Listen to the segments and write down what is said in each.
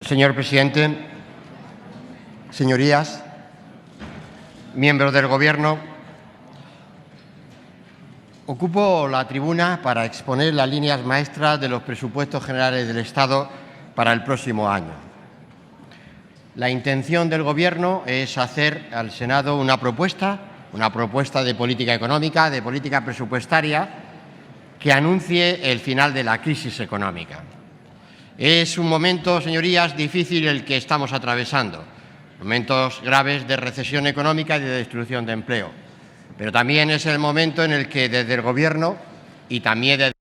Señor presidente, señorías, miembros del Gobierno, ocupo la tribuna para exponer las líneas maestras de los presupuestos generales del Estado para el próximo año. La intención del Gobierno es hacer al Senado una propuesta de política económica, de política presupuestaria, que anuncie el final de la crisis económica. Es un momento, señorías, difícil el que estamos atravesando, momentos graves de recesión económica y de destrucción de empleo. Pero también es el momento en el que desde el Gobierno y también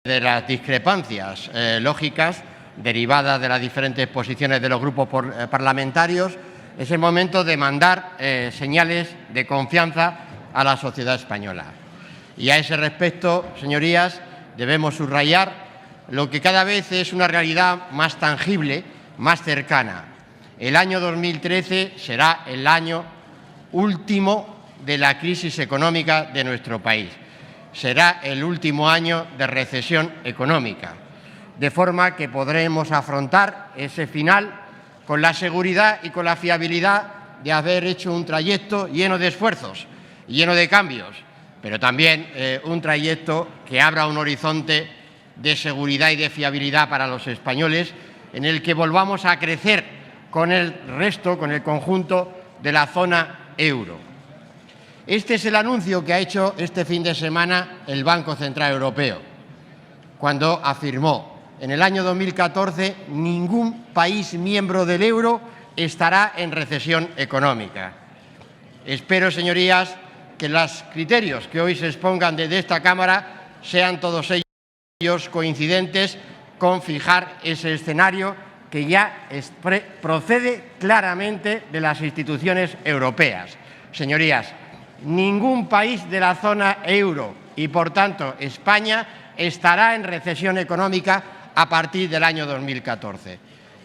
desde las discrepancias lógicas derivadas de las diferentes posiciones de los grupos parlamentarios, es el momento de mandar señales de confianza a la sociedad española. Y a ese respecto, señorías, debemos subrayar lo que cada vez es una realidad más tangible, más cercana. El año 2013 será el año último de la crisis económica de nuestro país. Será el último año de recesión económica, de forma que podremos afrontar ese final con la seguridad y con la fiabilidad de haber hecho un trayecto lleno de esfuerzos, lleno de cambios, pero también un trayecto que abra un horizonte de seguridad y de fiabilidad para los españoles, en el que volvamos a crecer con el resto, con el conjunto de la zona euro. Este es el anuncio que ha hecho este fin de semana el Banco Central Europeo, cuando afirmó: en el año 2014 ningún país miembro del euro estará en recesión económica. Espero, señorías, que los criterios que hoy se expongan desde esta Cámara sean todos ellos coincidentes con fijar ese escenario que ya procede claramente de las instituciones europeas. Señorías, ningún país de la zona euro y, por tanto, España estará en recesión económica a partir del año 2014.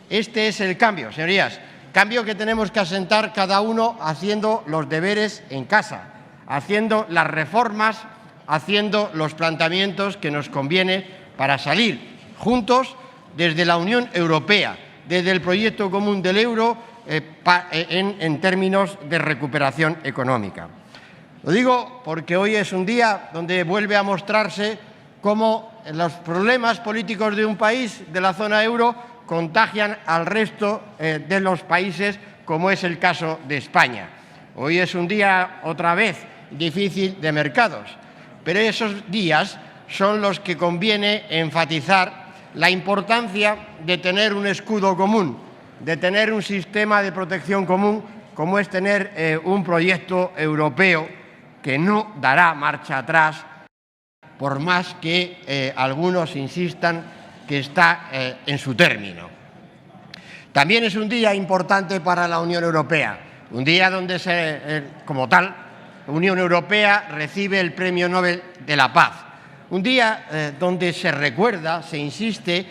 Este es el cambio, señorías, cambio que tenemos que asentar cada uno haciendo los deberes en casa, haciendo las reformas, haciendo los planteamientos que nos conviene para salir juntos desde la Unión Europea, desde el proyecto común del euro en términos de recuperación económica. Lo digo porque hoy es un día donde vuelve a mostrarse cómo los problemas políticos de un país de la zona euro contagian al resto de los países, como es el caso de España. Hoy es un día, otra vez, difícil de mercados, pero esos días son los que conviene enfatizar la importancia de tener un escudo común, de tener un sistema de protección común, como es tener un proyecto europeo que no dará marcha atrás, por más que algunos insistan que está en su término. También es un día importante para la Unión Europea, un día donde, como tal, la Unión Europea recibe el Premio Nobel de la Paz. Un día donde se recuerda, se insiste,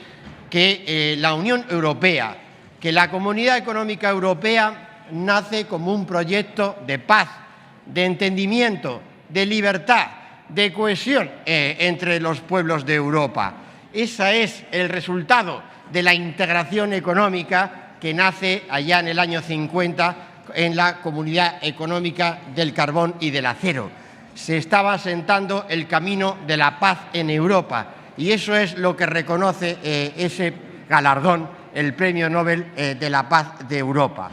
que la Unión Europea, que la Comunidad Económica Europea nace como un proyecto de paz, de entendimiento, de libertad, de cohesión entre los pueblos de Europa. Ese es el resultado de la integración económica que nace allá en el año 50 en la Comunidad Económica del Carbón y del Acero. Se estaba asentando el camino de la paz en Europa y eso es lo que reconoce ese galardón, el Premio Nobel de la Paz de Europa.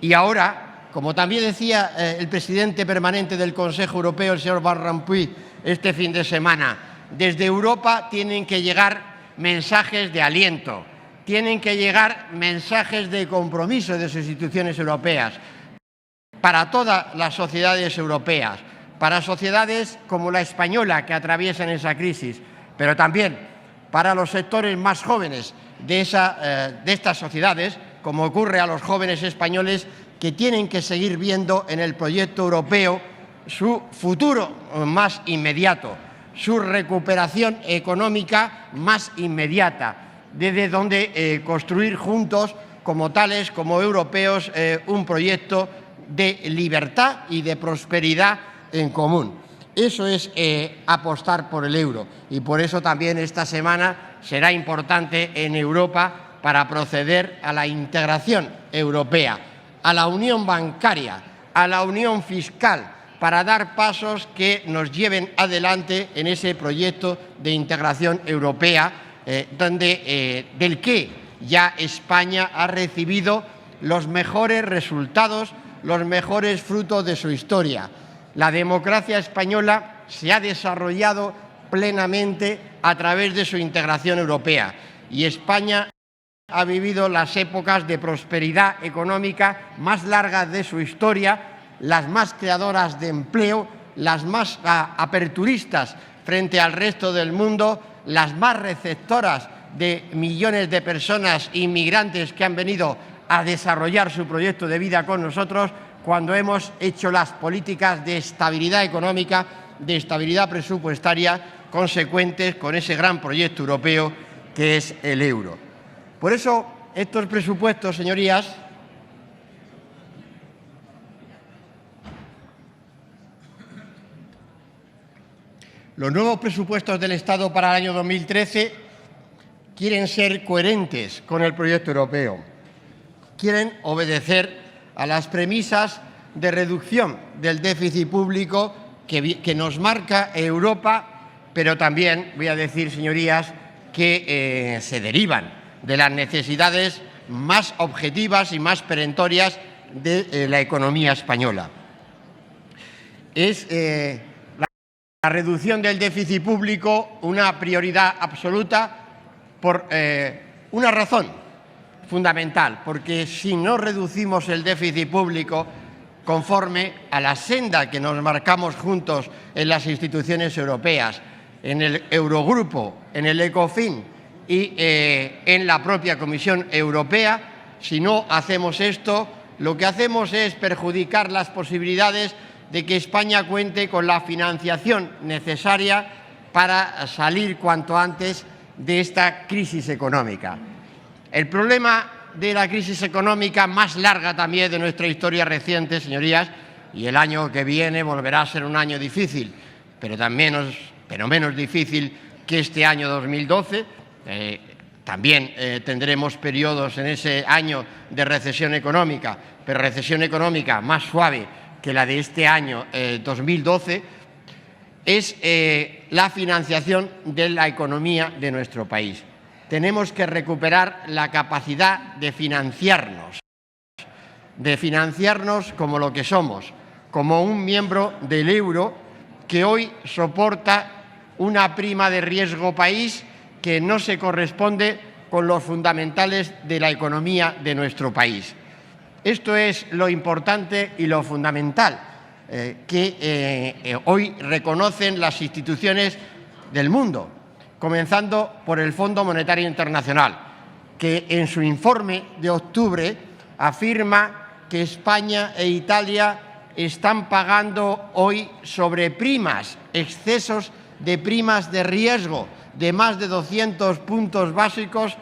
Y ahora, como también decía el presidente permanente del Consejo Europeo, el señor Van Rompuy, este fin de semana, desde Europa tienen que llegar mensajes de aliento, tienen que llegar mensajes de compromiso de sus instituciones europeas para todas las sociedades europeas, para sociedades como la española que atraviesan esa crisis, pero también para los sectores más jóvenes de estas sociedades, como ocurre a los jóvenes españoles que tienen que seguir viendo en el proyecto europeo su futuro más inmediato, su recuperación económica más inmediata, desde donde construir juntos, como tales, como europeos, un proyecto de libertad y de prosperidad en común. Eso es apostar por el euro y por eso también esta semana será importante en Europa para proceder a la integración europea, a la unión bancaria, a la unión fiscal, para dar pasos que nos lleven adelante en ese proyecto de integración europea, del que ya España ha recibido los mejores resultados, los mejores frutos de su historia. La democracia española se ha desarrollado plenamente a través de su integración europea y España ha vivido las épocas de prosperidad económica más largas de su historia, las más creadoras de empleo, las más aperturistas frente al resto del mundo, las más receptoras de millones de personas inmigrantes que han venido a desarrollar su proyecto de vida con nosotros, cuando hemos hecho las políticas de estabilidad económica, de estabilidad presupuestaria consecuentes con ese gran proyecto europeo que es el euro. Por eso, estos presupuestos, señorías, los nuevos presupuestos del Estado para el año 2013 quieren ser coherentes con el proyecto europeo, quieren obedecer a las premisas de reducción del déficit público que nos marca Europa, pero también, voy a decir, señorías, que se derivan de las necesidades más objetivas y más perentorias de la economía española. Es la reducción del déficit público una prioridad absoluta por una razón fundamental, porque si no reducimos el déficit público conforme a la senda que nos marcamos juntos en las instituciones europeas, en el Eurogrupo, en el ECOFIN y en la propia Comisión Europea, si no hacemos esto, lo que hacemos es perjudicar las posibilidades de que España cuente con la financiación necesaria para salir cuanto antes de esta crisis económica. El problema de la crisis económica más larga también de nuestra historia reciente, señorías, y el año que viene volverá a ser un año difícil, pero menos difícil que este año 2012. También tendremos periodos en ese año de recesión económica, pero recesión económica más suave que la de este año 2012, es la financiación de la economía de nuestro país. Tenemos que recuperar la capacidad de financiarnos como lo que somos, como un miembro del euro que hoy soporta una prima de riesgo país que no se corresponde con los fundamentales de la economía de nuestro país. Esto es lo importante y lo fundamental que hoy reconocen las instituciones del mundo, comenzando por el Fondo Monetario Internacional, que en su informe de octubre afirma que España e Italia están pagando hoy sobreprimas, excesos de primas de riesgo de más de 200 puntos básicos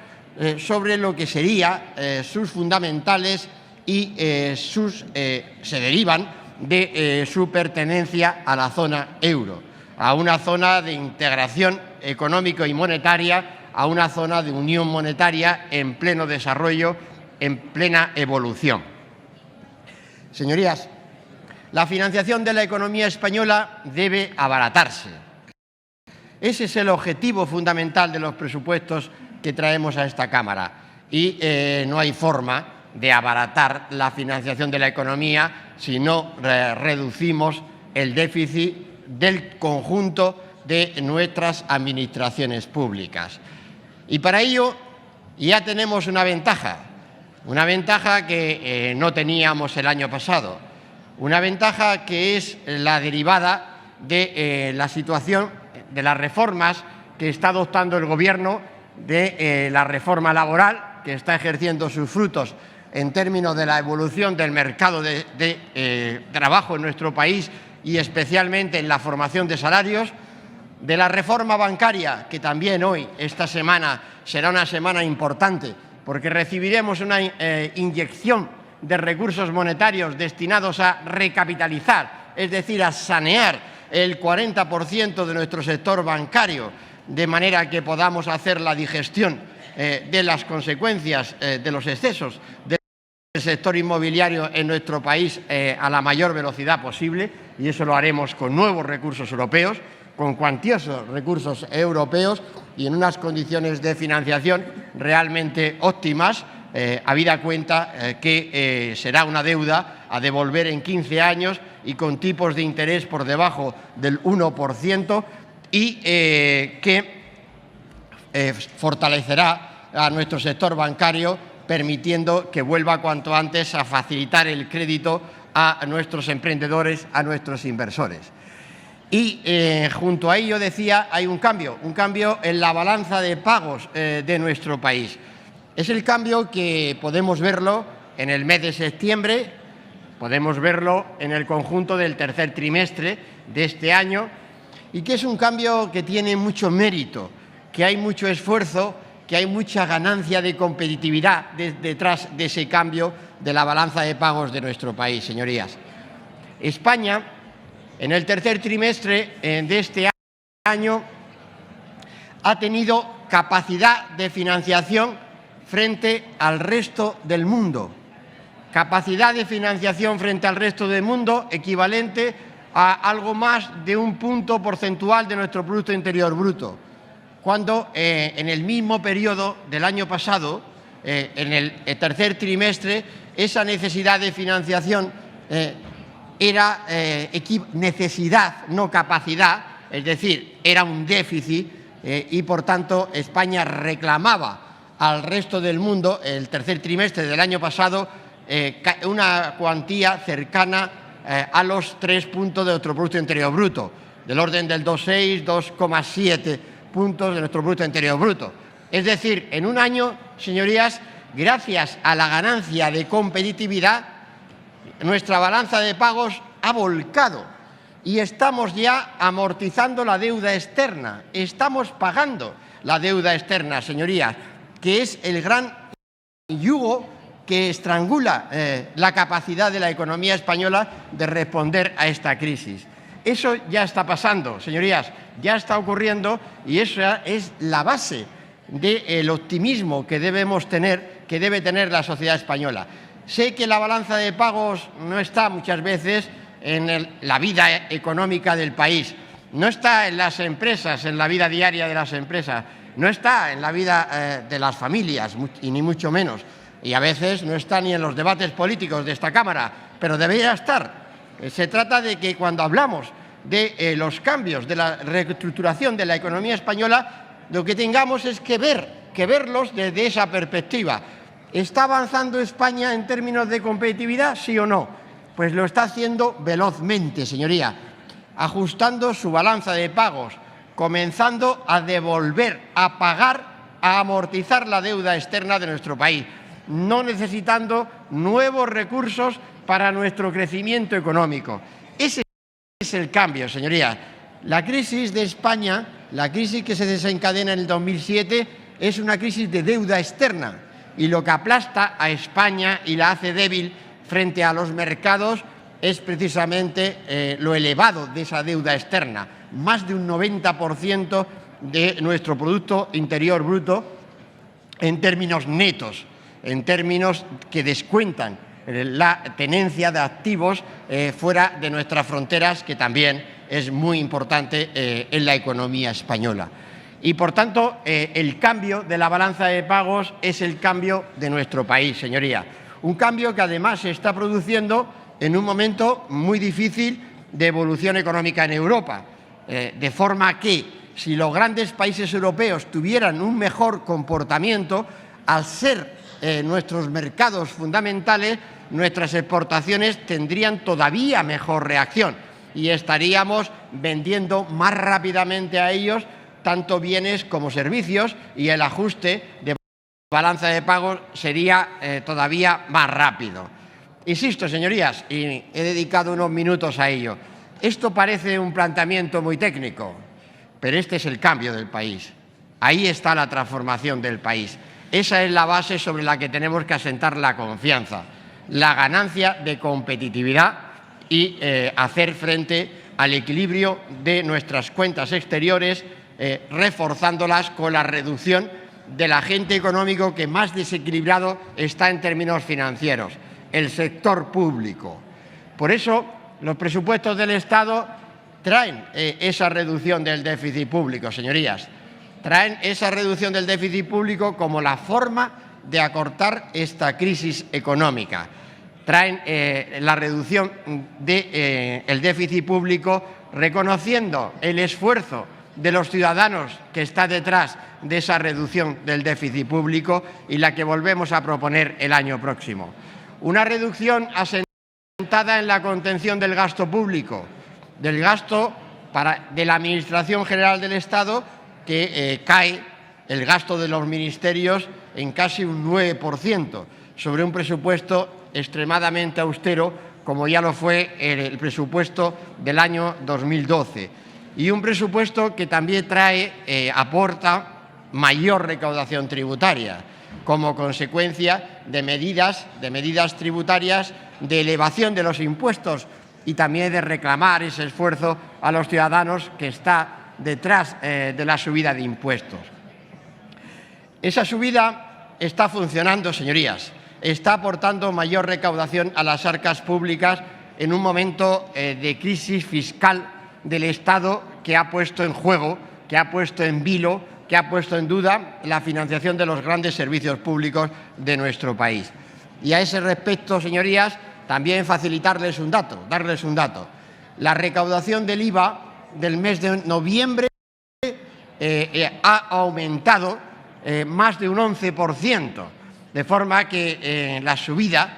sobre lo que serían sus fundamentales y se derivan de su pertenencia a la zona euro, a una zona de integración económico y monetaria, a una zona de unión monetaria en pleno desarrollo, en plena evolución. Señorías, la financiación de la economía española debe abaratarse. Ese es el objetivo fundamental de los presupuestos que traemos a esta Cámara y no hay forma de abaratar la financiación de la economía si no reducimos el déficit del conjunto de nuestras administraciones públicas. Y para ello ya tenemos una ventaja que no teníamos el año pasado, una ventaja que es la derivada de la situación de las reformas que está adoptando el Gobierno, de la reforma laboral que está ejerciendo sus frutos en términos de la evolución del mercado de trabajo en nuestro país y especialmente en la formación de salarios, de la reforma bancaria, que también hoy, esta semana, será una semana importante porque recibiremos una inyección de recursos monetarios destinados a recapitalizar, es decir, a sanear el 40% de nuestro sector bancario, de manera que podamos hacer la digestión de las consecuencias de los excesos del sector inmobiliario en nuestro país a la mayor velocidad posible, y eso lo haremos con nuevos recursos europeos, con cuantiosos recursos europeos y en unas condiciones de financiación realmente óptimas, habida cuenta que será una deuda a devolver en 15 años y con tipos de interés por debajo del 1% y que fortalecerá a nuestro sector bancario, permitiendo que vuelva cuanto antes a facilitar el crédito a nuestros emprendedores, a nuestros inversores. Y junto a ello, decía, hay un cambio en la balanza de pagos de nuestro país. Es el cambio que podemos verlo en el mes de septiembre, podemos verlo en el conjunto del tercer trimestre de este año, y que es un cambio que tiene mucho mérito, que hay mucho esfuerzo, que hay mucha ganancia de competitividad detrás de ese cambio de la balanza de pagos de nuestro país, señorías. España, en el tercer trimestre de este año, ha tenido capacidad de financiación frente al resto del mundo. Capacidad de financiación frente al resto del mundo equivalente a algo más de un punto porcentual de nuestro Producto Interior Bruto, cuando en el mismo periodo del año pasado, en el tercer trimestre, esa necesidad de financiación era necesidad, no capacidad, es decir, era un déficit y, por tanto, España reclamaba al resto del mundo, el tercer trimestre del año pasado, una cuantía cercana a los 3 puntos de nuestro Producto Interior Bruto, del orden del 2,6, 2,7 puntos de nuestro Producto Interior Bruto. Es decir, en un año, señorías, gracias a la ganancia de competitividad, nuestra balanza de pagos ha volcado y estamos ya amortizando la deuda externa. Estamos pagando la deuda externa, señorías, que es el gran yugo que estrangula la capacidad de la economía española de responder a esta crisis. Eso ya está pasando, señorías, ya está ocurriendo, y esa es la base del optimismo que debemos tener, que debe tener la sociedad española. Sé que la balanza de pagos no está muchas veces en la vida económica del país, no está en las empresas, en la vida diaria de las empresas, no está en la vida de las familias, y ni mucho menos, y a veces no está ni en los debates políticos de esta Cámara, pero debería estar. Se trata de que cuando hablamos de los cambios, de la reestructuración de la economía española, lo que tengamos es que verlos desde esa perspectiva. ¿Está avanzando España en términos de competitividad, sí o no? Pues lo está haciendo velozmente, señoría, ajustando su balanza de pagos, comenzando a devolver, a pagar, a amortizar la deuda externa de nuestro país, no necesitando nuevos recursos para nuestro crecimiento económico. Ese es el cambio, señorías. La crisis de España, la crisis que se desencadena en el 2007, es una crisis de deuda externa, y lo que aplasta a España y la hace débil frente a los mercados es precisamente lo elevado de esa deuda externa. Más de un 90% de nuestro Producto Interior Bruto en términos netos, en términos que descuentan la tenencia de activos fuera de nuestras fronteras, que también es muy importante en la economía española. Y, por tanto, el cambio de la balanza de pagos es el cambio de nuestro país, señoría. Un cambio que, además, se está produciendo en un momento muy difícil de evolución económica en Europa, de forma que, si los grandes países europeos tuvieran un mejor comportamiento, al ser nuestros mercados fundamentales, nuestras exportaciones tendrían todavía mejor reacción y estaríamos vendiendo más rápidamente a ellos tanto bienes como servicios, y el ajuste de balanza de pagos sería todavía más rápido. Insisto, señorías, y he dedicado unos minutos a ello, esto parece un planteamiento muy técnico, pero este es el cambio del país. Ahí está la transformación del país. Esa es la base sobre la que tenemos que asentar la confianza, la ganancia de competitividad y hacer frente al equilibrio de nuestras cuentas exteriores, reforzándolas con la reducción del agente económico que más desequilibrado está en términos financieros, el sector público. Por eso, los presupuestos del Estado traen esa reducción del déficit público, señorías. Traen esa reducción del déficit público como la forma de acortar esta crisis económica. Traen la reducción del déficit público reconociendo el esfuerzo de los ciudadanos que está detrás de esa reducción del déficit público y la que volvemos a proponer el año próximo. Una reducción asentada en la contención del gasto público, del gasto de la Administración General del Estado, que cae el gasto de los ministerios en casi un 9%, sobre un presupuesto extremadamente austero, como ya lo fue el presupuesto del año 2012. Y un presupuesto que también aporta mayor recaudación tributaria, como consecuencia de medidas tributarias de elevación de los impuestos y también de reclamar ese esfuerzo a los ciudadanos que está detrás de la subida de impuestos. Esa subida está funcionando, señorías, está aportando mayor recaudación a las arcas públicas en un momento de crisis fiscal del Estado que ha puesto en juego, que ha puesto en vilo, que ha puesto en duda la financiación de los grandes servicios públicos de nuestro país. Y a ese respecto, señorías, también darles un dato. La recaudación del IVA del mes de noviembre ha aumentado más de un 11%, de forma que la subida,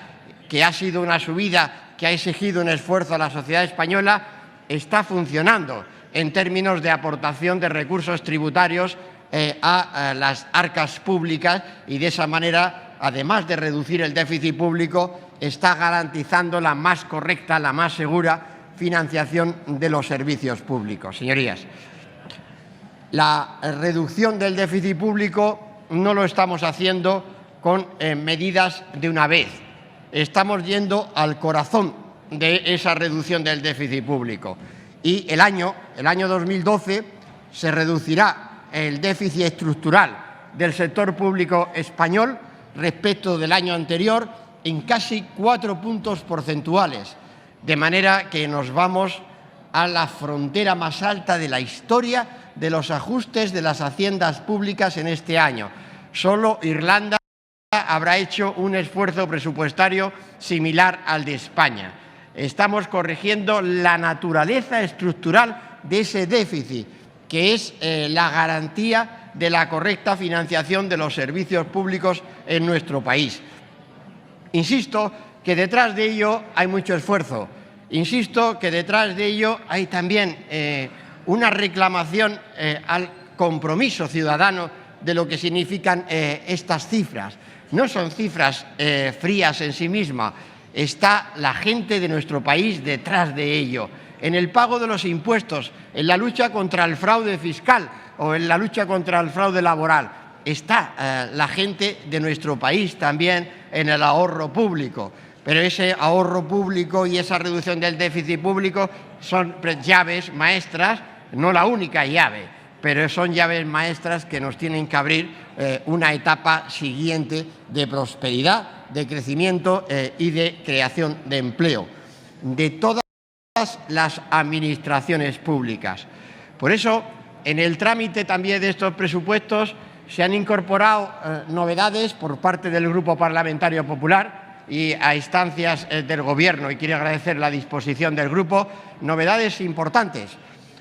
que ha sido una subida que ha exigido un esfuerzo a la sociedad española, está funcionando en términos de aportación de recursos tributarios a las arcas públicas y de esa manera, además de reducir el déficit público, está garantizando la más correcta, la más segura financiación de los servicios públicos. Señorías, la reducción del déficit público no lo estamos haciendo con medidas de una vez. Estamos yendo al corazón de esa reducción del déficit público. Y el año 2012 se reducirá el déficit estructural del sector público español respecto del año anterior en casi 4 puntos porcentuales, de manera que nos vamos a la frontera más alta de la historia de los ajustes de las haciendas públicas en este año. Solo Irlanda habrá hecho un esfuerzo presupuestario similar al de España. Estamos corrigiendo la naturaleza estructural de ese déficit, que es la garantía de la correcta financiación de los servicios públicos en nuestro país. Insisto que detrás de ello hay mucho esfuerzo. Insisto que detrás de ello hay también una reclamación al compromiso ciudadano de lo que significan estas cifras. No son cifras frías en sí mismas. Está la gente de nuestro país detrás de ello, en el pago de los impuestos, en la lucha contra el fraude fiscal o en la lucha contra el fraude laboral. Está la gente de nuestro país también en el ahorro público. Pero ese ahorro público y esa reducción del déficit público son llaves maestras, no la única llave, pero son llaves maestras que nos tienen que abrir una etapa siguiente de prosperidad, de crecimiento y de creación de empleo de todas las administraciones públicas. Por eso, en el trámite también de estos presupuestos se han incorporado novedades por parte del Grupo Parlamentario Popular y a instancias del Gobierno, y quiero agradecer la disposición del Grupo, novedades importantes,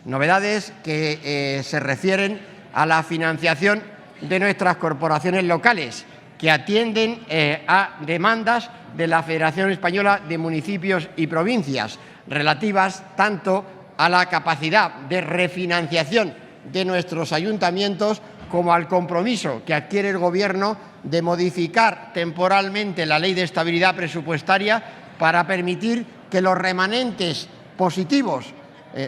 novedades que se refieren a la financiación de nuestras corporaciones locales, que atienden a demandas de la Federación Española de Municipios y Provincias, relativas tanto a la capacidad de refinanciación de nuestros ayuntamientos como al compromiso que adquiere el Gobierno de modificar temporalmente la Ley de Estabilidad Presupuestaria para permitir que los remanentes positivos,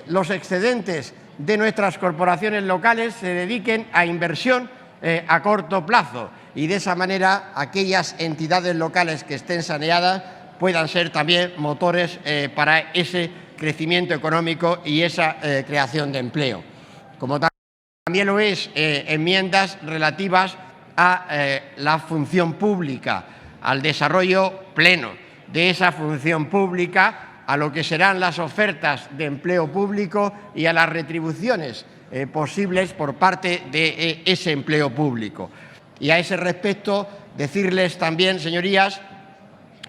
los excedentes de nuestras corporaciones locales se dediquen a inversión a corto plazo y de esa manera aquellas entidades locales que estén saneadas puedan ser también motores para ese crecimiento económico y esa creación de empleo. Como también lo es enmiendas relativas a la función pública, al desarrollo pleno de esa función pública, a lo que serán las ofertas de empleo público y a las retribuciones posibles por parte de ese empleo público. Y a ese respecto, decirles también, señorías,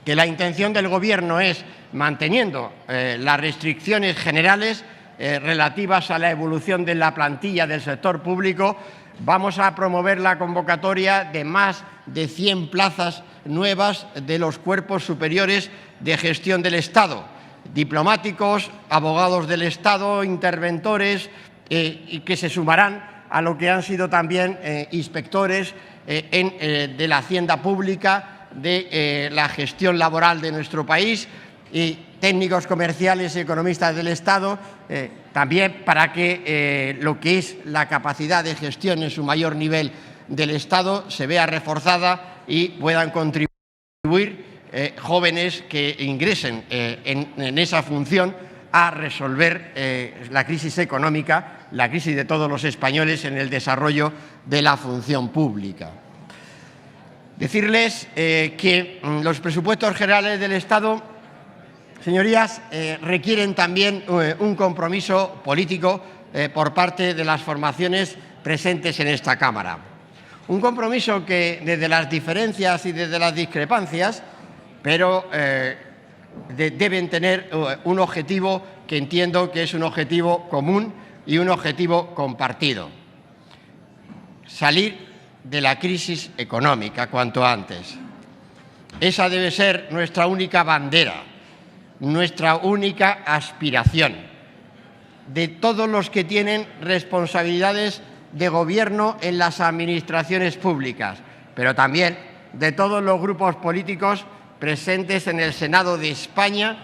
que la intención del Gobierno es, manteniendo las restricciones generales relativas a la evolución de la plantilla del sector público, vamos a promover la convocatoria de más de 100 plazas nuevas de los cuerpos superiores de gestión del Estado, diplomáticos, abogados del Estado, interventores, y que se sumarán a lo que han sido también inspectores de la hacienda pública, de la gestión laboral de nuestro país y técnicos comerciales y economistas del Estado, también para que lo que es la capacidad de gestión en su mayor nivel del Estado se vea reforzada y puedan contribuir jóvenes que ingresen en esa función a resolver la crisis económica, la crisis de todos los españoles en el desarrollo de la función pública. Decirles que los presupuestos generales del Estado, señorías, requieren también un compromiso político por parte de las formaciones presentes en esta Cámara. Un compromiso que, desde las diferencias y desde las discrepancias, pero deben tener un objetivo que entiendo que es un objetivo común y un objetivo compartido: salir de la crisis económica cuanto antes. Esa debe ser nuestra única bandera, nuestra única aspiración, de todos los que tienen responsabilidades de gobierno en las administraciones públicas, pero también de todos los grupos políticos presentes en el Senado de España,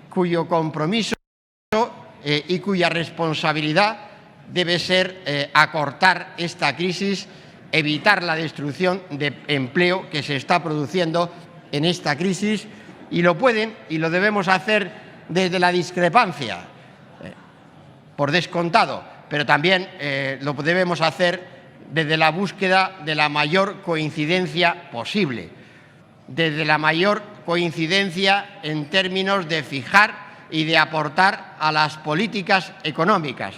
cuyo compromiso y cuya responsabilidad debe ser acortar esta crisis, evitar la destrucción de empleo que se está produciendo en esta crisis, y lo pueden y lo debemos hacer desde la discrepancia, por descontado, pero también lo debemos hacer desde la búsqueda de la mayor coincidencia posible, desde la mayor coincidencia en términos de fijar y de aportar a las políticas económicas.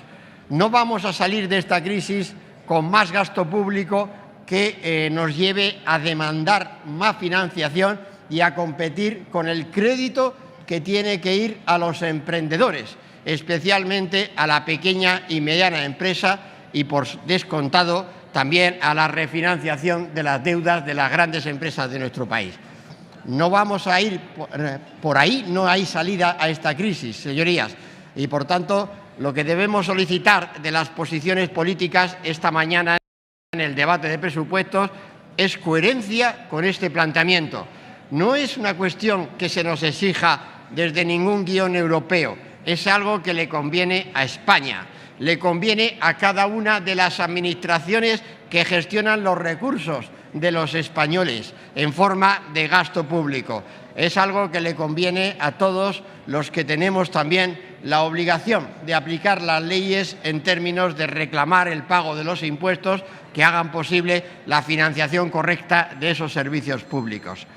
No vamos a salir de esta crisis con más gasto público que nos lleve a demandar más financiación y a competir con el crédito que tiene que ir a los emprendedores, especialmente a la pequeña y mediana empresa y, por descontado, también a la refinanciación de las deudas de las grandes empresas de nuestro país. No vamos a ir por ahí, no hay salida a esta crisis, señorías, y, por tanto, lo que debemos solicitar de las posiciones políticas esta mañana en el debate de presupuestos es coherencia con este planteamiento. No es una cuestión que se nos exija desde ningún guión europeo, es algo que le conviene a España, le conviene a cada una de las administraciones que gestionan los recursos de los españoles en forma de gasto público. Es algo que le conviene a todos los que tenemos también la obligación de aplicar las leyes en términos de reclamar el pago de los impuestos que hagan posible la financiación correcta de esos servicios públicos.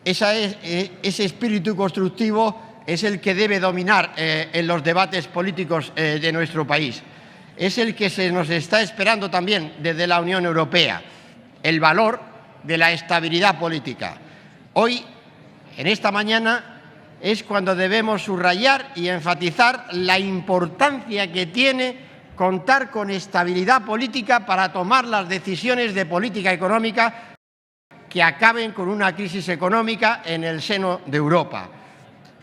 Ese espíritu constructivo es el que debe dominar en los debates políticos de nuestro país. Es el que se nos está esperando también desde la Unión Europea, el valor de la estabilidad política. Hoy, en esta mañana, es cuando debemos subrayar y enfatizar la importancia que tiene contar con estabilidad política para tomar las decisiones de política económica que acaben con una crisis económica en el seno de Europa.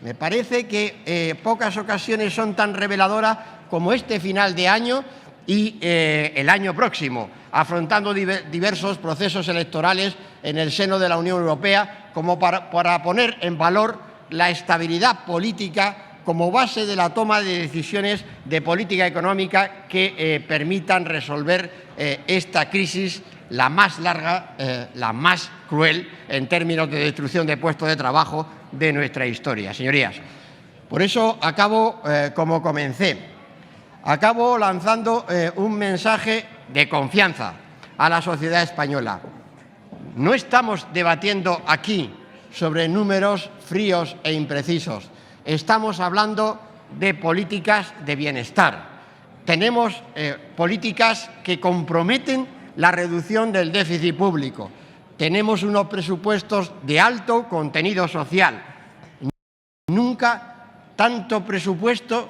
Me parece que pocas ocasiones son tan reveladoras como este final de año y el año próximo, afrontando diversos procesos electorales en el seno de la Unión Europea, como para poner en valor la estabilidad política como base de la toma de decisiones de política económica que permitan resolver esta crisis, la más larga, la más cruel en términos de destrucción de puestos de trabajo de nuestra historia. Señorías, por eso acabo como comencé. Acabo lanzando un mensaje de confianza a la sociedad española. No estamos debatiendo aquí sobre números fríos e imprecisos. Estamos hablando de políticas de bienestar. Tenemos políticas que comprometen la reducción del déficit público. Tenemos unos presupuestos de alto contenido social. Nunca tanto presupuesto,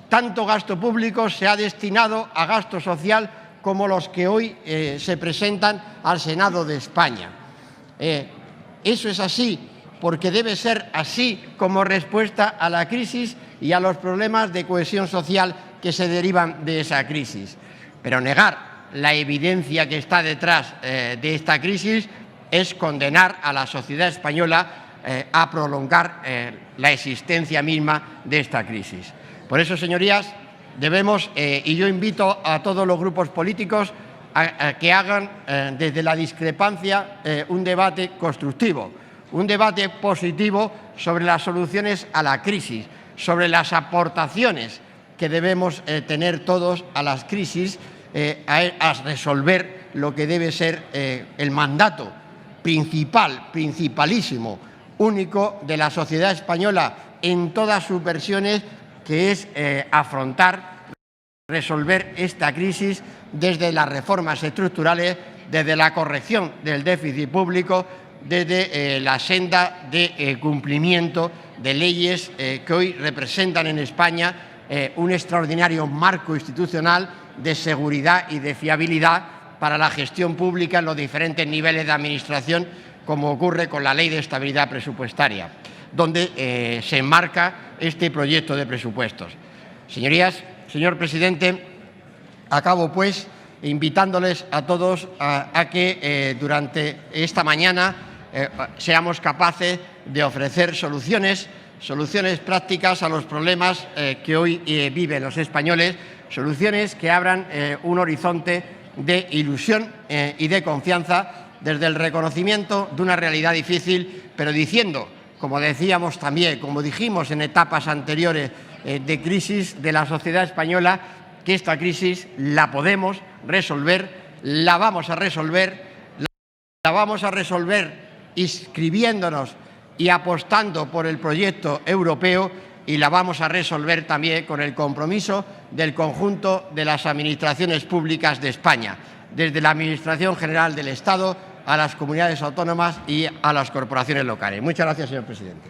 tanto gasto público se ha destinado a gasto social como los que hoy se presentan al Senado de España. Eso es así porque debe ser así como respuesta a la crisis y a los problemas de cohesión social que se derivan de esa crisis. Pero negar la evidencia que está detrás de esta crisis es condenar a la sociedad española a prolongar la existencia misma de esta crisis. Por eso, señorías, debemos, y yo invito a todos los grupos políticos a que hagan desde la discrepancia un debate constructivo, un debate positivo sobre las soluciones a la crisis, sobre las aportaciones que debemos tener todos a las crisis, a resolver lo que debe ser el mandato principalísimo, único de la sociedad española en todas sus versiones, que es resolver esta crisis desde las reformas estructurales, desde la corrección del déficit público, desde la senda de cumplimiento de leyes que hoy representan en España un extraordinario marco institucional de seguridad y de fiabilidad para la gestión pública en los diferentes niveles de administración, como ocurre con la Ley de Estabilidad Presupuestaria, donde se enmarca este proyecto de presupuestos. Señorías, señor presidente, acabo pues invitándoles a todos a que durante esta mañana seamos capaces de ofrecer soluciones prácticas a los problemas que hoy viven los españoles, soluciones que abran un horizonte de ilusión y de confianza desde el reconocimiento de una realidad difícil, pero diciendo, como decíamos también, como dijimos en etapas anteriores de crisis de la sociedad española, que esta crisis la podemos resolver, la vamos a resolver inscribiéndonos y apostando por el proyecto europeo, y la vamos a resolver también con el compromiso del conjunto de las administraciones públicas de España, desde la Administración General del Estado a las comunidades autónomas y a las corporaciones locales. Muchas gracias, señor presidente.